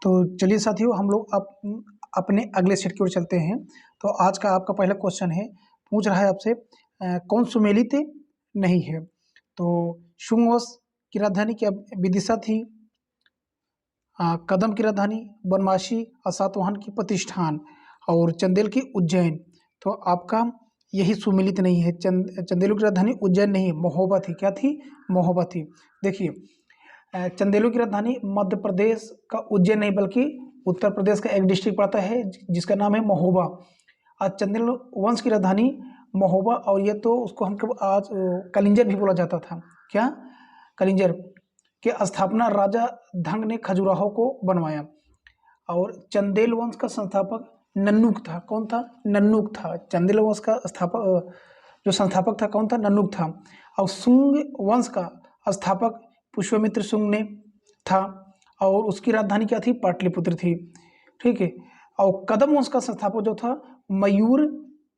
तो चलिए साथियों, हम लोग अब अपने अगले सेट की ओर चलते हैं। तो आज का आपका पहला क्वेश्चन है, पूछ रहा है आपसे कौन सुमेलित नहीं है। तो शुंग वंश की राजधानी क्या विदिशा थी, कदम की राजधानी बनवासी और सातवाहन की प्रतिष्ठान और चंदेल की उज्जैन। तो आपका यही सुमेलित नहीं है। चंदेलों की राजधानी उज्जैन नहीं, महोबा थी। क्या थी? महोबा थी। देखिए, चंदेलों की राजधानी मध्य प्रदेश का उज्जैन नहीं बल्कि उत्तर प्रदेश का एक डिस्ट्रिक्ट पड़ता है जिसका नाम है महोबा। और चंदेल वंश की राजधानी महोबा, और ये तो उसको हम कब आज कलिंजर भी बोला जाता था। क्या? कलिंजर के स्थापना राजा धंग ने खजुराहो को बनवाया। और चंदेल वंश का संस्थापक नन्नुक था। कौन था? नन्नुक था। चंदेल वंश का जो संस्थापक था कौन था? नन्नुक था। और शुंग वंश का स्थापक पुष्यमित्र शुंग ने था, और उसकी राजधानी क्या थी? पाटलिपुत्र थी। ठीक है। और कदम वंश का संस्थापक जो था मयूर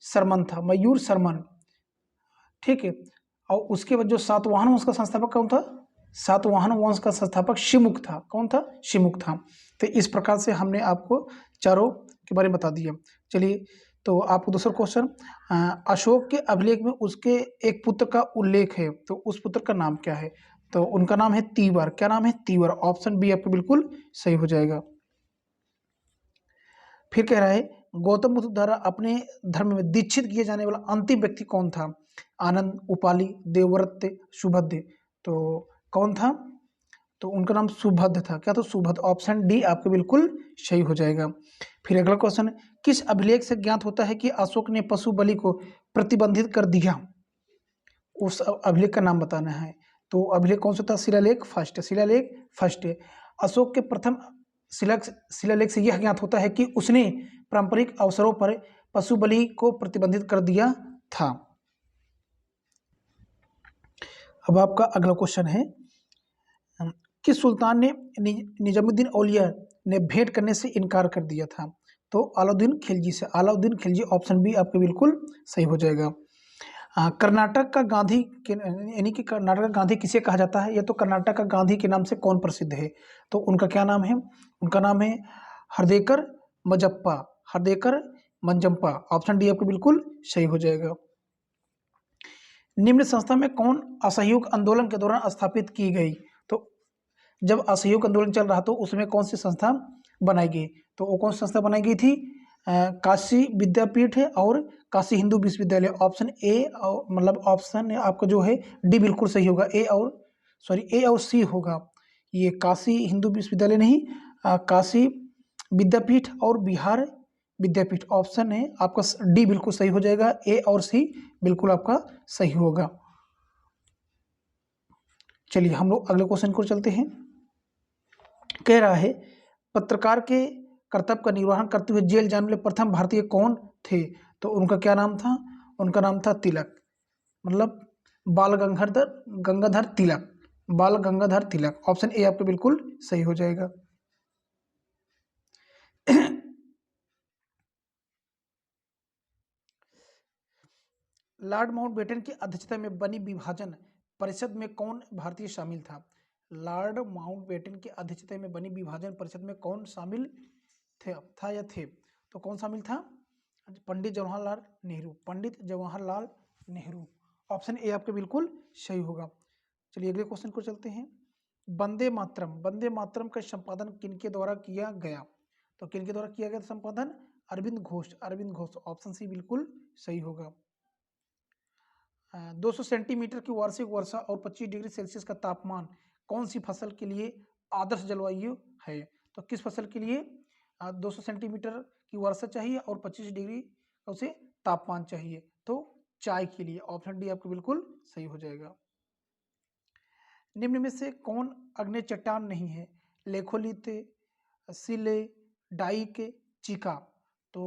शर्मन था, मयूर शर्मन। ठीक है। और उसके बाद जो सातवाहन वंश का संस्थापक कौन था? सातवाहन वंश का संस्थापक शिमुख था। कौन था? शिमुख था। तो इस प्रकार से हमने आपको चारों के बारे में बता दिया। चलिए, तो आपको दूसरा क्वेश्चन, अशोक के अभिलेख में उसके एक पुत्र का उल्लेख है, तो उस पुत्र का नाम क्या है? तो उनका नाम है तीवर। क्या नाम है? तीवर। ऑप्शन बी आपको बिल्कुल सही हो जाएगा। फिर कह रहा है, गौतम बुद्ध द्वारा अपने धर्म में दीक्षित किए जाने वाला अंतिम व्यक्ति कौन था? आनंद, उपाली, देवव्रत, सुभद्र। तो कौन था? तो उनका नाम सुभद्र था। क्या? तो सुभद्र। ऑप्शन डी आपके बिल्कुल सही हो जाएगा। फिर अगला क्वेश्चन, किस अभिलेख से ज्ञात होता है कि अशोक ने पशु बलि को प्रतिबंधित कर दिया? उस अभिलेख का नाम बताना है। तो अभिलेख कौन सा था? शिलालेख फर्स्ट। शिलालेख फर्स्ट। अशोक के प्रथम शिलालेख से यह ज्ञात होता है कि उसने पारंपरिक अवसरों पर पशु बलि को प्रतिबंधित कर दिया था। अब आपका अगला क्वेश्चन है, किस सुल्तान ने निजामुद्दीन औलिया ने भेंट करने से इनकार कर दिया था? तो अलाउद्दीन खिलजी से। अलाउद्दीन खिलजी। ऑप्शन बी आपके बिल्कुल सही हो जाएगा। कर्नाटक का गांधी यानी कि कर्नाटक का गांधी किसे कहा जाता है? या तो कर्नाटक का गांधी के नाम से कौन प्रसिद्ध है? तो उनका क्या नाम है? उनका नाम है हरदेकर मजप्पा। हरदेकर मंजप्पा। ऑप्शन डी आपको बिल्कुल सही हो जाएगा। निम्न संस्था में कौन असहयोग आंदोलन के दौरान स्थापित की गई? तो जब असहयोग आंदोलन चल रहा तो उसमें कौन सी संस्था बनाई गई? तो वो कौन सी संस्था बनाई गई थी? काशी विद्यापीठ है और काशी हिंदू विश्वविद्यालय। ऑप्शन ए, मतलब ऑप्शन आपका जो है डी बिल्कुल सही होगा। ए और सी होगा। ये काशी हिंदू विश्वविद्यालय नहीं, काशी विद्यापीठ और बिहार विद्यापीठ। ऑप्शन है आपका डी बिल्कुल सही हो जाएगा। ए और सी बिल्कुल आपका सही होगा। चलिए, हम लोग अगले क्वेश्चन को चलते हैं। कह रहा है, पत्रकार के कर्तव्य का निर्वहन करते हुए जेल जाने वाले प्रथम भारतीय कौन थे? तो उनका क्या नाम था? उनका नाम था तिलक, मतलब बाल गंगाधर तिलक। बाल गंगाधर तिलक। ऑप्शन ए आपका बिल्कुल सही हो जाएगा। लॉर्ड माउंटबेटन की अध्यक्षता में बनी विभाजन परिषद में कौन भारतीय शामिल था? लॉर्ड माउंटबेटन की अध्यक्षता में बनी विभाजन परिषद में कौन शामिल था या थे? तो कौन शामिल था? पंडित जवाहरलाल नेहरू। पंडित जवाहरलाल नेहरू। ऑप्शन ए आपके बिल्कुल सही होगा। चलिए, अगले क्वेश्चन को चलते हैं। वंदे मातरम का संपादन किनके द्वारा किया गया? तो किनके द्वारा किया गया संपादन? अरविंद घोष। अरविंद घोष। ऑप्शन सी बिल्कुल सही होगा। 200 सेंटीमीटर की वार्षिक वर्षा और 25 डिग्री सेल्सियस का तापमान कौन सी फसल के लिए आदर्श जलवायु है? तो किस फसल के लिए 200 सेंटीमीटर की वर्षा चाहिए और 25 डिग्री उसे तापमान चाहिए? तो चाय के लिए। ऑप्शन डी आपको बिल्कुल सही हो जाएगा। निम्न में से कौन अग्नि चट्टान नहीं है? लेखोलित, सिले, डाइक, चीका। तो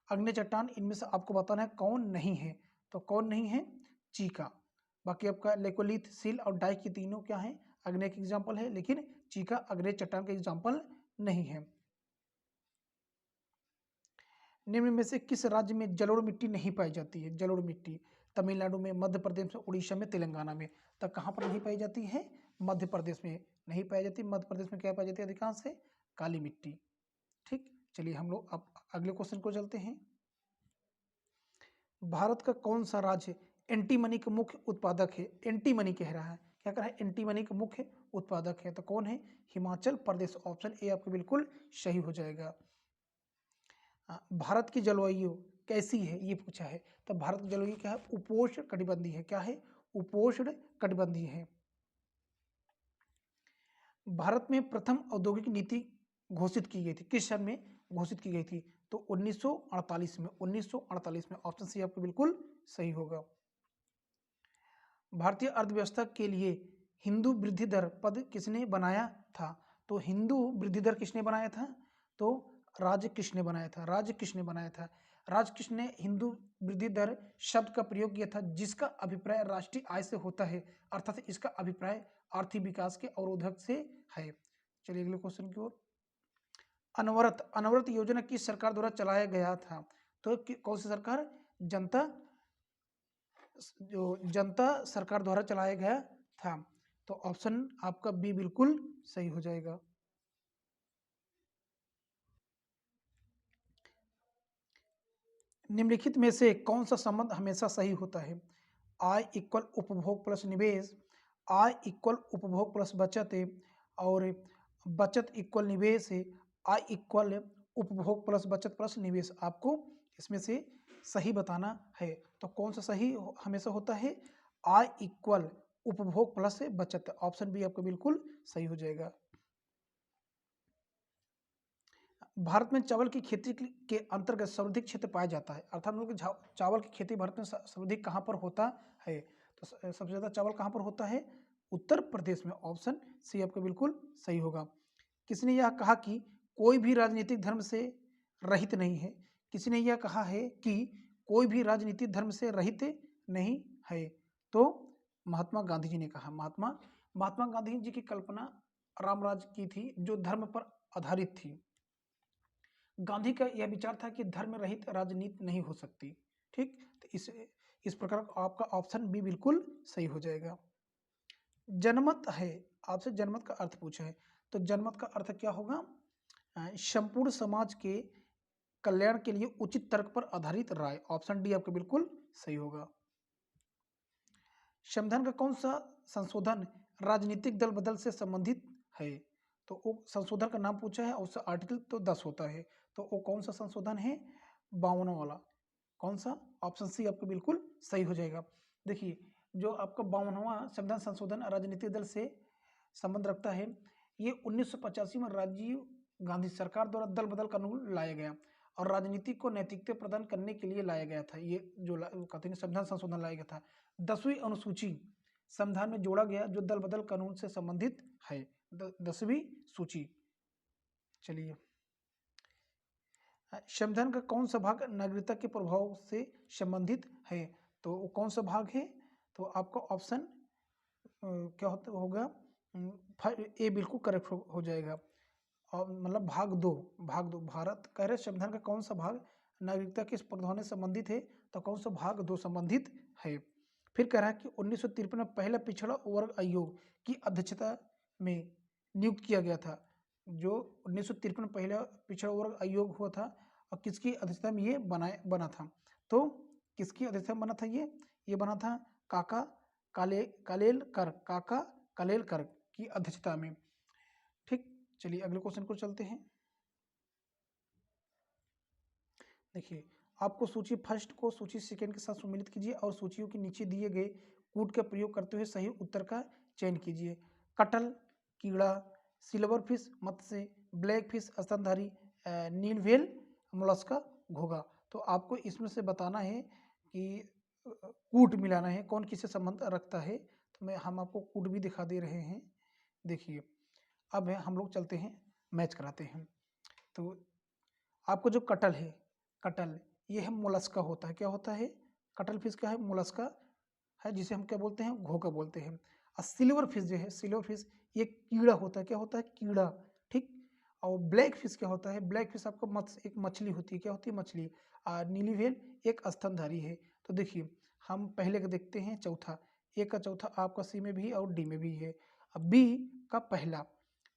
अग्नि चट्टान इनमें से आपको बताना है कौन नहीं है। तो कौन नहीं है? चीका। बाकी आपका लेकोलिथ, सील और डाइक की तीनों क्या है? अग्नि के एग्जाम्पल है, लेकिन चीका अग्नि चट्टान का एग्जाम्पल नहीं है। निम्न में से किस राज्य में जलोढ़ मिट्टी नहीं पाई जाती है? जलोढ़ मिट्टी तमिलनाडु में, मध्य प्रदेश में, उड़ीसा में, तेलंगाना में। तो कहाँ पर नहीं पाई जाती है? मध्य प्रदेश में नहीं पाई जाती। मध्य प्रदेश में क्या पाई जाती है अधिकांश से? काली मिट्टी। ठीक, चलिए हम लोग अब अगले क्वेश्चन को चलते हैं। भारत का कौन सा राज्य एंटीमनी का मुख्य उत्पादक है? एंटीमनी कह रहा है, क्या कह रहा है? एंटीमनी का मुख्य उत्पादक है, तो कौन है? हिमाचल प्रदेश। ऑप्शन ए आपका बिल्कुल सही हो जाएगा। भारत की जलवायु कैसी है ये पूछा है, तो भारत की जलवायु क्या है? उपोष्ण कटिबंधीय है। क्या है? उपोष्ण कटिबंधीय है। भारत में प्रथम औद्योगिक नीति घोषित की गई थी, किस सन में घोषित की गई थी? तो 1948 में। 1948 में। ऑप्शन सी आपको बिल्कुल सही होगा। भारतीय अर्थव्यवस्था के लिए हिंदू वृद्धि दर पद किसने बनाया था? तो हिंदू वृद्धि दर किसने बनाया था? तो राजकृष्ण ने बनाया था। राजकृष्ण ने बनाया था। राजकृष्ण ने हिंदू वृद्धि दर शब्द का प्रयोग किया था, जिसका अभिप्राय राष्ट्रीय आय से होता है, अर्थात इसका अभिप्राय आर्थिक विकास के अवरोधक से है। चलिए अगले क्वेश्चन की ओर। अनवरत। अनवरत योजना किस सरकार द्वारा चलाया गया था? तो कौन सी सरकार? जनता सरकार द्वारा चलाया गया था। तो ऑप्शन आपका बी बिल्कुल सही हो जाएगा। निम्नलिखित में से कौन सा संबंध हमेशा सही होता है? आय इक्वल उपभोग प्लस निवेश, आय इक्वल उपभोग प्लस बचत है, और बचत इक्वल निवेश है, आय इक्वल उपभोग प्लस बचत प्लस निवेश। आपको इसमें से सही बताना है। तो कौन सा सही हमेशा होता है? आय इक्वल उपभोग प्लस बचत। ऑप्शन बी आपका बिल्कुल सही हो जाएगा। भारत में चावल की खेती के अंतर्गत सर्वाधिक क्षेत्र पाया जाता है, अर्थात हम लोग चावल की खेती भारत में सर्वाधिक कहाँ पर होता है? तो सबसे ज़्यादा चावल कहाँ पर होता है? उत्तर प्रदेश में। ऑप्शन सी आपका बिल्कुल सही होगा। किसने यह कहा कि कोई भी राजनीतिक धर्म से रहित नहीं है? किसने यह कहा है कि कोई भी राजनीतिक धर्म से रहित नहीं है? तो महात्मा गांधी जी ने कहा। महात्मा गांधी जी की कल्पना रामराज की थी, जो धर्म पर आधारित थी। गांधी का यह विचार था कि धर्म रहित राजनीति नहीं हो सकती। ठीक, तो इस प्रकार आपका ऑप्शन बी बिल्कुल सही हो जाएगा। जनमत है, आपसे जनमत का अर्थ पूछा है, तो जनमत का अर्थ क्या होगा? संपूर्ण समाज के कल्याण के लिए उचित तर्क पर आधारित राय। ऑप्शन डी आपका बिल्कुल सही होगा। संविधान का कौन सा संशोधन राजनीतिक दल बदल से संबंधित है? तो वो संशोधन का नाम पूछा है, और उसका आर्टिकल तो 10 होता है। तो वो कौन सा संशोधन है? 52वां वाला। कौन सा? ऑप्शन सी आपको बिल्कुल सही हो जाएगा। देखिए, जो आपका 52वां संविधान संशोधन राजनीतिक दल से संबंध रखता है, ये 1985 में राजीव गांधी सरकार द्वारा दल बदल कानून लाया गया, और राजनीति को नैतिकता प्रदान करने के लिए लाया गया था। ये जो कहते हैं संविधान संशोधन लाया गया था। 10वीं अनुसूची संविधान में जोड़ा गया, जो दल बदल कानून से संबंधित है। 10वीं सूची। चलिए, संविधान का कौन सा भाग नागरिकता के प्रभाव से संबंधित है? तो वो कौन सा भाग है? तो आपका ऑप्शन क्या होगा? ए बिल्कुल करेक्ट हो जाएगा। और मतलब भाग दो भारत कह रहे संविधान का कौन सा भाग नागरिकता के प्रभाव से संबंधित है? तो कौन सा भाग 2 संबंधित है? फिर कह रहा है कि 1953 में पहला पिछड़ा वर्ग आयोग की अध्यक्षता में नियुक्त किया गया था। जो 1953 में पहला पिछड़ा वर्ग आयोग हुआ था, और किसकी अध्यक्षता में ये बना था? तो किसकी अध्यक्षता में बना था ये बना था काका कालेलकर की अध्यक्षता में। ठीक, चलिए अगले क्वेश्चन को चलते हैं। देखिए, आपको सूची फर्स्ट को सूची सेकंड के साथ सम्मिलित कीजिए, और सूचियों के नीचे दिए गए कूट का प्रयोग करते हुए सही उत्तर का चयन कीजिए। कटल, कीड़ा, सिल्वर फिश, मत्स्य, ब्लैक फिश, स्तनधारी, नील व्हेल, मोलस्का, घोंघा। तो आपको इसमें से बताना है कि कूट मिलाना है, कौन किससे संबंध रखता है। तो हम आपको कूट भी दिखा दे रहे हैं। देखिए, अब हम लोग चलते हैं, मैच कराते हैं। तो आपको जो कटल है, कटल ये है मोलस्का होता है। क्या होता है? कटल फिश क्या है? मोलस्का है, जिसे हम क्या बोलते हैं? घोंघा बोलते हैं। और सिल्वर फिश जो है, सिल्वर फिश ये कीड़ा होता है। क्या होता है? कीड़ा। ठीक, और ब्लैक फिश क्या होता है? ब्लैक फिश आपको एक मछली होती है। क्या होती है? मछली। और नीली व्हेल एक स्तनधारी है। तो देखिए, हम पहले का देखते हैं, चौथा। ए का चौथा आपका सी में भी और डी में भी है। अब बी का पहला,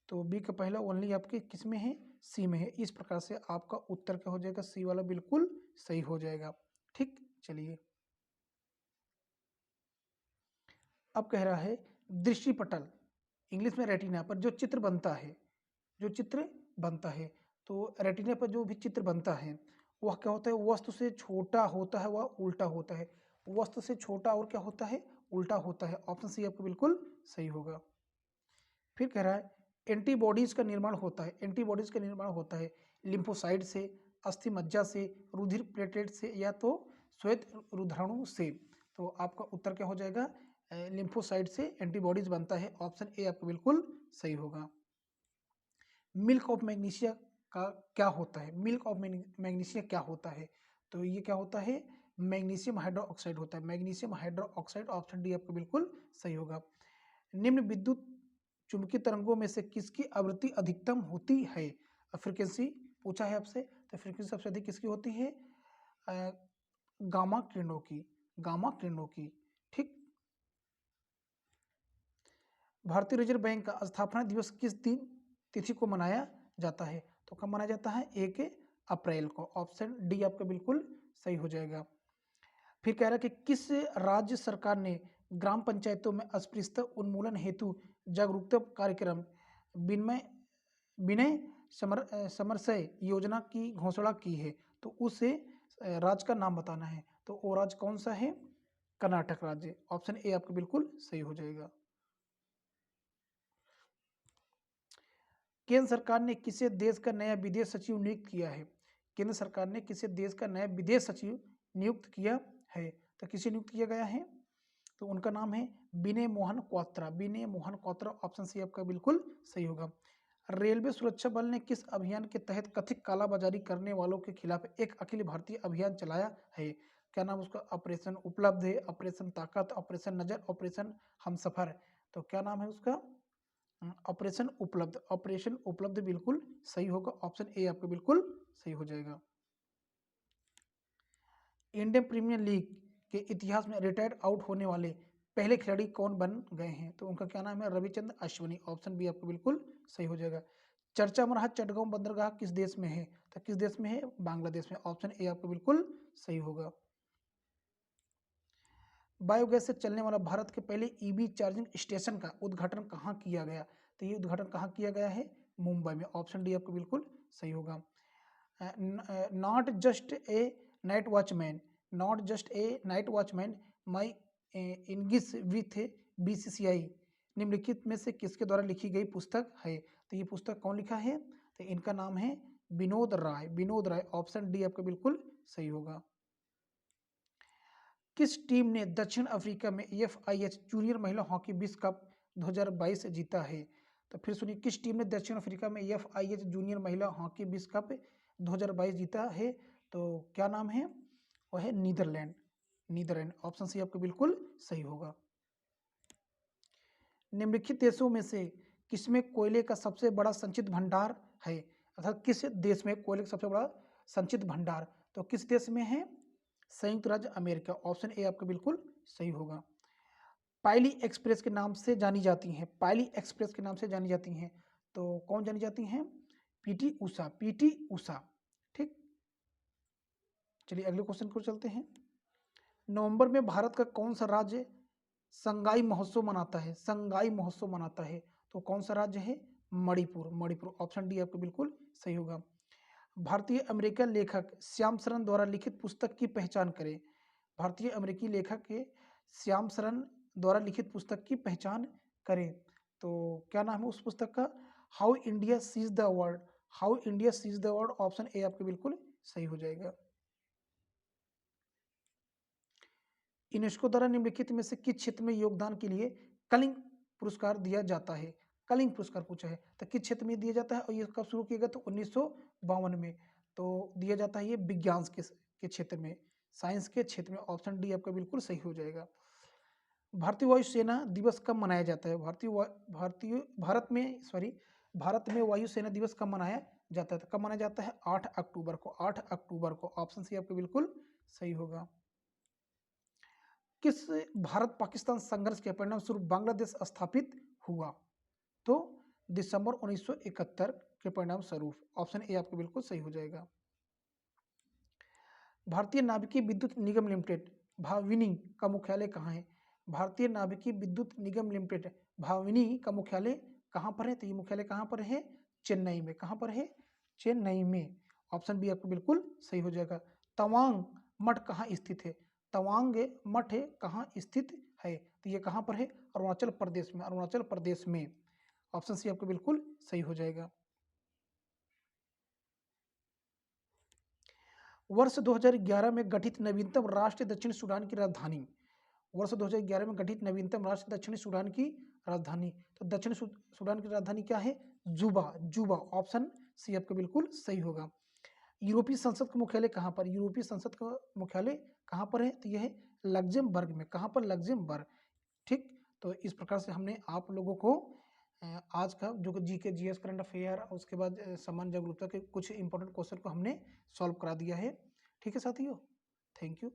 तो बी का पहला ओनली आपके किस में है, सी में है। इस प्रकार से आपका उत्तर क्या हो जाएगा, सी वाला बिल्कुल सही हो जाएगा। ठीक, चलिए अब कह रहा है दृष्टिपटल, इंग्लिश में रेटिना पर जो चित्र बनता है, जो चित्र बनता है, तो रेटिना पर जो भी चित्र बनता है वह क्या होता है, वस्तु से छोटा होता है, वह उल्टा होता है। वस्तु से छोटा और क्या होता है, उल्टा होता है। ऑप्शन सी आपको बिल्कुल सही होगा। फिर कह रहा है एंटीबॉडीज का निर्माण होता है, एंटीबॉडीज का निर्माण होता है लिम्फोसाइट से, अस्थि मज्जा से, रुधिर प्लेटलेट से, या तो श्वेत रुधिराणु से। तो आपका उत्तर क्या हो जाएगा, लिम्फोसाइट से एंटीबॉडीज बनता है। ऑप्शन ए आपका बिल्कुल सही होगा। मिल्क ऑफ मैग्नीशिया का क्या होता है, मिल्क ऑफ मैग्नीशिया क्या होता है, तो ये क्या होता है, मैग्नीशियम हाइड्रोक्साइड होता है, मैग्नीशियम हाइड्रोक्साइड। ऑप्शन डी आपका बिल्कुल सही होगा। निम्न विद्युत चुंबकीय तरंगों में से किसकी आवृत्ति अधिकतम होती है, फ्रीक्वेंसी पूछा है आपसे, तो फ्रीक्वेंसी सबसे अधिक किसकी होती है, अ, गामा किरणों की, गामा किरणों की। ठीक, भारतीय रिजर्व बैंक का स्थापना दिवस किस दिन तिथि को मनाया जाता है, तो कब मनाया जाता है, 1 अप्रैल को। ऑप्शन डी आपका बिल्कुल सही हो जाएगा। फिर कह रहा है कि किस राज्य सरकार ने ग्राम पंचायतों में अस्पृश्यता उन्मूलन हेतु जागरूकता कार्यक्रम विनमय विनय समरसय योजना की घोषणा की है, तो उस राज्य का नाम बताना है, तो वो राज्य कौन सा है, कर्नाटक राज्य। ऑप्शन ए आपका बिल्कुल सही हो जाएगा। केंद्र सरकार ने किसे देश का नया विदेश सचिव नियुक्त किया है, केंद्र सरकार ने किसे देश का नया विदेश सचिव नियुक्त किया है, तो किसे नियुक्त किया गया है, तो उनका नाम है विनय मोहन क्वात्रा, विनय मोहन क्वात्रा। ऑप्शन सी आपका बिल्कुल सही होगा। रेलवे सुरक्षा बल ने किस अभियान के तहत कथित कालाबाजारी करने वालों के खिलाफ एक अखिल भारतीय अभियान चलाया है, क्या नाम उसका, ऑपरेशन उपलब्ध है, ऑपरेशन ताकत, ऑपरेशन नजर, ऑपरेशन हमसफर। तो क्या नाम है उसका, ऑपरेशन उपलब्ध, ऑपरेशन उपलब्ध बिल्कुल सही होगा। ऑप्शन ए आपका बिल्कुल सही हो जाएगा। इंडियन प्रीमियर लीग के इतिहास में रिटायर्ड आउट होने वाले पहले खिलाड़ी कौन बन गए हैं, तो उनका क्या नाम है, रविचंद्र अश्विनी। ऑप्शन बी आपका बिल्कुल सही हो जाएगा। चर्चा में रहा चटगांव बंदरगाह किस देश में है, तो किस देश में है, बांग्लादेश में। ऑप्शन ए आपका बिल्कुल सही होगा। बायोगैस से चलने वाला भारत के पहले ईवी चार्जिंग स्टेशन का उद्घाटन कहाँ किया गया, तो ये उद्घाटन कहाँ किया गया है, मुंबई में। ऑप्शन डी आपको बिल्कुल सही होगा। Not just a night watchman, not just a night watchman my innings with BCCI निम्नलिखित में से किसके द्वारा लिखी गई पुस्तक है, तो ये पुस्तक कौन लिखा है, तो इनका नाम है विनोद राय, विनोद राय। ऑप्शन डी आपका बिल्कुल सही होगा। किस टीम ने दक्षिण अफ्रीका में एफआईएच जूनियर महिला हॉकी विश्व कप 2022 जीता है, तो फिर सुनिए, किस टीम ने दक्षिण अफ्रीका में एफआईएच जूनियर महिला हॉकी विश्व कप 2022 जीता है, तो क्या नाम है, वह है नीदरलैंड, नीदरलैंड। ऑप्शन सी आपका बिल्कुल सही होगा। निम्नलिखित देशों में से किसमें कोयले का सबसे बड़ा संचित भंडार है, अर्थात किस देश में कोयले का सबसे बड़ा संचित भंडार, तो किस देश में है, संयुक्त राज्य अमेरिका। ऑप्शन ए आपका बिल्कुल सही होगा। पायली एक्सप्रेस के नाम से जानी जाती हैं, पायली एक्सप्रेस के नाम से जानी जाती हैं, तो कौन जानी जाती हैं, पीटी उषा, पीटी उषा। ठीक, चलिए अगले क्वेश्चन को चलते हैं। नवंबर में भारत का कौन सा राज्य संगाई महोत्सव मनाता है, संगाई महोत्सव मनाता है, तो कौन सा राज्य है, मणिपुर, मणिपुर। ऑप्शन डी आपका बिल्कुल सही होगा। भारतीय अमेरिकन लेखक श्याम सरन द्वारा लिखित पुस्तक की पहचान करें, भारतीय अमेरिकी लेखक के श्याम सरन द्वारा लिखित पुस्तक की पहचान करें, तो क्या नाम है उस पुस्तक का, how India sees the world, how India sees the world. Option A आपके बिल्कुल सही हो जाएगा। यूनेस्को द्वारा निम्नलिखित में से किस क्षेत्र में योगदान के लिए कलिंग पुरस्कार दिया जाता है, कलिंग पुरस्कार पूछा है, तो किस क्षेत्र में दिया जाता है, और ये कब शुरू किया गया, तो 1952 में, तो दिया जाता है ये विज्ञान के क्षेत्र में, साइंस के क्षेत्र में। ऑप्शन डी आपका बिल्कुल सही हो जाएगा। भारतीय वायुसेना दिवस कब मनाया जाता है, भारत में वायुसेना दिवस कब मनाया जाता है, तो कब मनाया जाता है, 8 अक्टूबर को, 8 अक्टूबर को। ऑप्शन सी आपका बिल्कुल सही होगा। किस भारत पाकिस्तान संघर्ष के परिणाम स्वरूप बांग्लादेश स्थापित हुआ, तो दिसंबर 1971 के परिणाम स्वरूप। ऑप्शन ए आपका बिल्कुल सही हो जाएगा। भारतीय नाभिकीय विद्युत निगम लिमिटेड भाविनी का मुख्यालय कहाँ है? भारतीय नाभिकीय विद्युत निगम लिमिटेड भाविनी का मुख्यालय कहाँ पर है? तो ये मुख्यालय कहाँ पर है? चेन्नई में। कहाँ पर है? चेन्नई में। ऑप्शन बी आपको बिल्कुल सही हो जाएगा। तवांग मठ कहाँ स्थित है? तवांग मठ कहाँ स्थित है? तो ये कहाँ पर है? अरुणाचल प्रदेश में। अरुणाचल प्रदेश में। ऑप्शन सी आपको बिल्कुल सही हो जाएगा। वर्ष 2011 में गठित नवीनतम राष्ट्र दक्षिण सूडान की राजधानी। वर्ष 2011 में गठित नवीनतम राष्ट्र दक्षिण सूडान की राजधानी। तो दक्षिण सूडान की राजधानी क्या है? जुबा। जुबा। ऑप्शन सी आपका बिल्कुल सही होगा। यूरोपीय संसद का मुख्यालय कहाँ पर? यूरोपीय संसद का मुख्यालय कहाँ पर है? तो यह है लग्जमबर्ग में। कहाँ पर? लग्जमबर्ग। ठीक। तो इस प्रकार से हमने आप लोगों को आज का जो जीके जीएस करंट अफेयर उसके बाद सामान्य जागरूकता के कुछ इंपॉर्टेंट क्वेश्चन को हमने सॉल्व करा दिया है। ठीक है साथियों, थैंक यू।